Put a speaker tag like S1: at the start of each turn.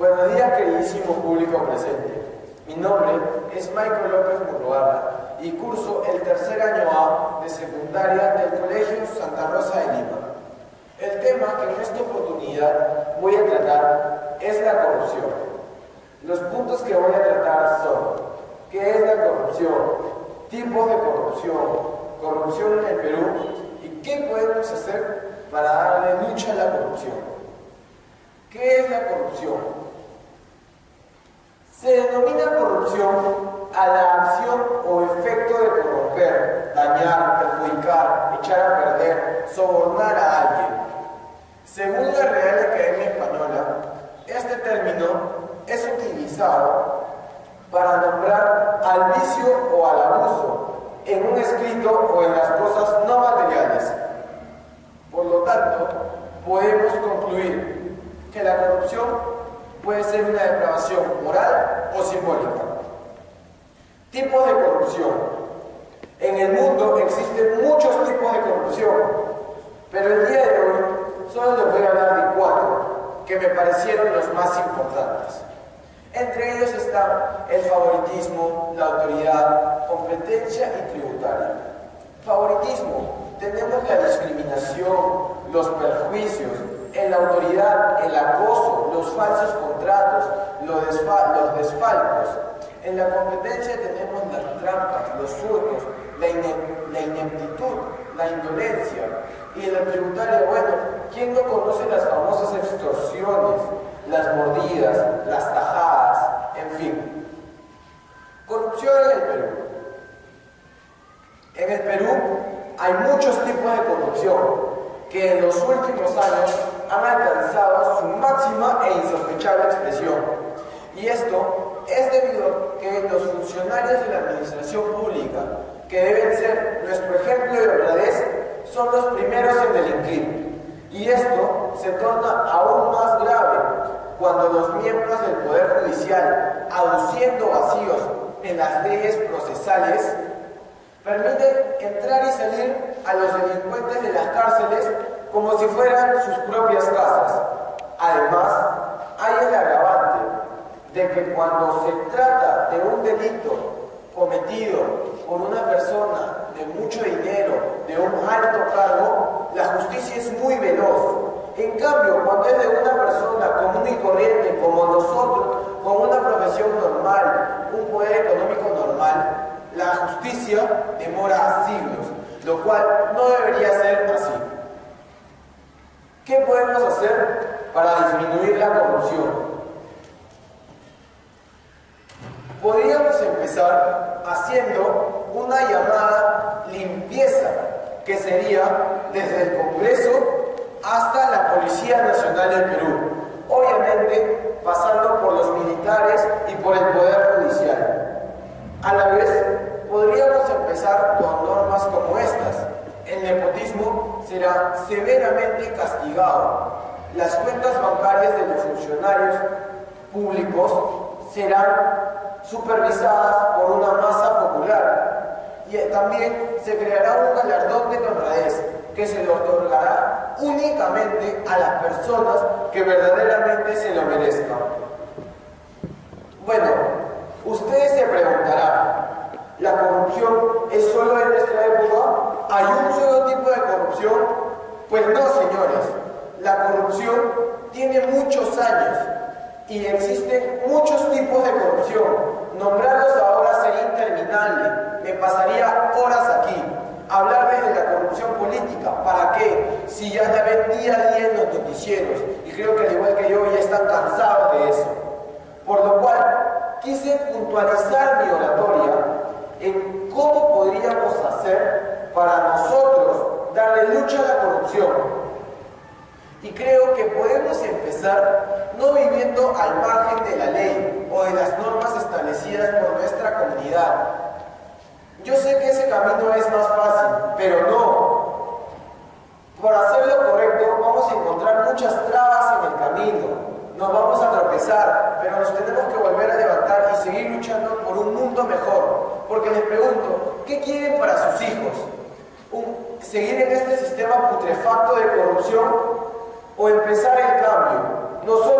S1: Buenos días, queridísimo público presente. Mi nombre es Michael López Murruaga y curso el tercer año A de secundaria del Colegio Santa Rosa de Lima. El tema que en esta oportunidad voy a tratar es la corrupción. Los puntos que voy a tratar son: ¿qué es la corrupción?, tipos de corrupción, corrupción en el Perú y qué podemos hacer para darle lucha a la corrupción. ¿Qué es la corrupción? Se denomina corrupción a la acción o efecto de corromper, dañar, perjudicar, echar a perder, sobornar a alguien. Según la Real Academia Española, este término es utilizado para nombrar al vicio o al abuso en un escrito o en las cosas no materiales. Por lo tanto, podemos concluir que la corrupción puede ser una depravación moral o simbólica. Tipos de corrupción. En el mundo existen muchos tipos de corrupción, pero el día de hoy solo les voy a hablar de 4 que me parecieron los más importantes. Entre ellos están el favoritismo, la autoridad, competencia y tributaria. Favoritismo: tenemos la discriminación, los perjuicios. En la autoridad, el acoso, los falsos contratos, los desfalcos. En la competencia tenemos las trampas, los hurtos, la ineptitud, la indolencia. Y en la tributaria, bueno, ¿quién no conoce las famosas extorsiones, las mordidas, las tajadas, en fin? Corrupción en el Perú. En el Perú hay muchos tipos de corrupción que en los últimos años han alcanzado su máxima e insospechable expresión. Y esto es debido a que los funcionarios de la administración pública, que deben ser nuestro ejemplo de honradez, son los primeros en delinquir. Y esto se torna aún más grave cuando los miembros del Poder Judicial, aduciendo vacíos en las leyes procesales, permiten entrar y salir a los delincuentes de las cárceles como si fueran sus propias casas. Además, hay el agravante de que cuando se trata de un delito cometido por una persona de mucho dinero, de un alto cargo, la justicia es muy veloz. En cambio, cuando es de una persona común y corriente como nosotros, con una profesión normal, un poder económico normal, la justicia demora siglos, lo cual no debería ser así. ¿Qué podemos hacer para disminuir la corrupción? Podríamos empezar haciendo una llamada limpieza, que sería desde el Congreso hasta la Policía Nacional del Perú, obviamente pasando por los militares y por el Poder Judicial. A la vez, podríamos empezar con normas como estas. El nepotismo será severamente castigado. Las cuentas bancarias de los funcionarios públicos serán supervisadas por una masa popular. Y también se creará un galardón de honradez que se le otorgará únicamente a las personas que verdaderamente se lo merezcan. Bueno, ustedes se preguntarán, ¿la corrupción es solo de nuestra época? ¿Hay un solo tipo de corrupción? Pues no, señores. La corrupción tiene muchos años y existen muchos tipos de corrupción. Nombrarlos ahora sería interminable. Me pasaría horas aquí. Hablarles de la corrupción política. ¿Para qué? Si ya la ven día a día en los noticieros. Y creo que al igual que yo ya están cansados de eso. Por lo cual, quise puntualizar mi oratoria en cómo podríamos hacer para nosotros darle lucha a la corrupción. Y creo que podemos empezar no viviendo al margen de la ley o de las normas establecidas por nuestra comunidad. Yo sé que ese camino es más fácil, pero no. Por hacer lo correcto vamos a encontrar muchas trabas en el camino. Nos vamos a tropezar, pero nos tenemos que volver a levantar y seguir luchando por un mundo mejor. Porque les pregunto, ¿qué quieren para sus hijos? ¿Seguir en este sistema putrefacto de corrupción o empezar el cambio? Nosotros